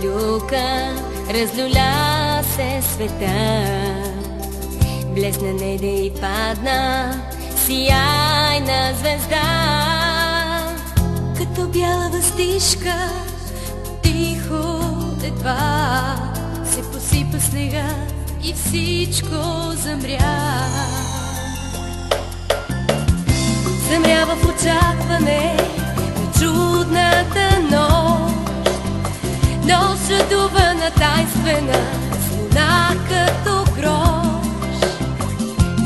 люка разлюля се света. Блесна неде и падна сияйна звезда. Като бяла въстишка, тихо едва се посипа снега и всичко замря. Замрява в очакване на чудната нощ. Нощ радувана, тайнствена, с луна като грош.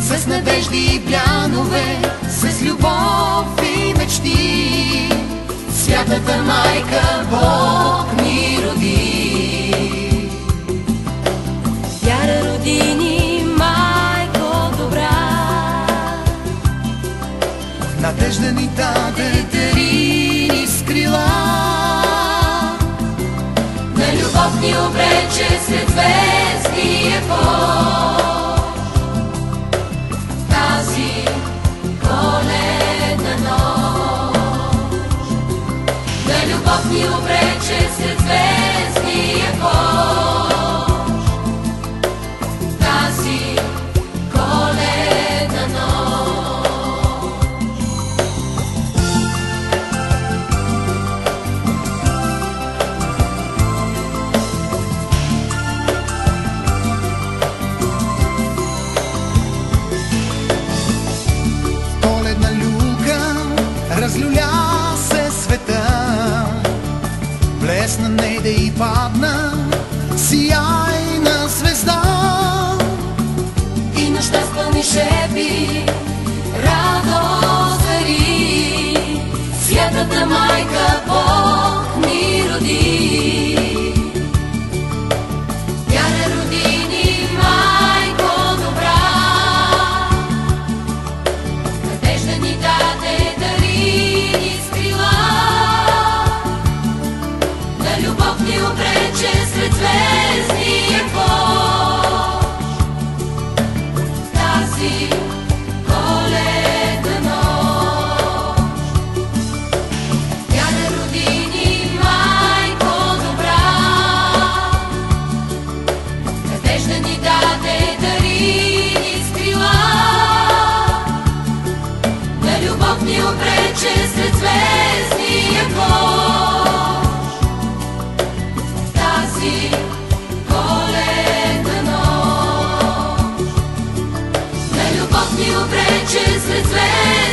С надежди и блянове, с любов и мечти, Святата майка Бог ни роди. Вяра роди ни, майко добра. Надежда ни даде, дари ни с крила. На любов ни обрече сред звездния пот. Тази коледна нощ. На любов ни обрече сред звездния пот. Тази коледна нощ. Коледна люка разлюля се света, блесна неде и падна сияйна звезда. И нощта спълни шепи, радост дари, Святата майка Бог ни роди. Вяра роди ни, майко добра. Надежда ни даде, дари ни с крила. На любов ни обрече сред звездния пот. Тази коледна нощ. Вяра роди ни, майко добра. Надежда ни даде, дари ни с крила. На любов ни обрече сред звездния пот. Тази коледна нощ. На любов ни обрече сред звезди.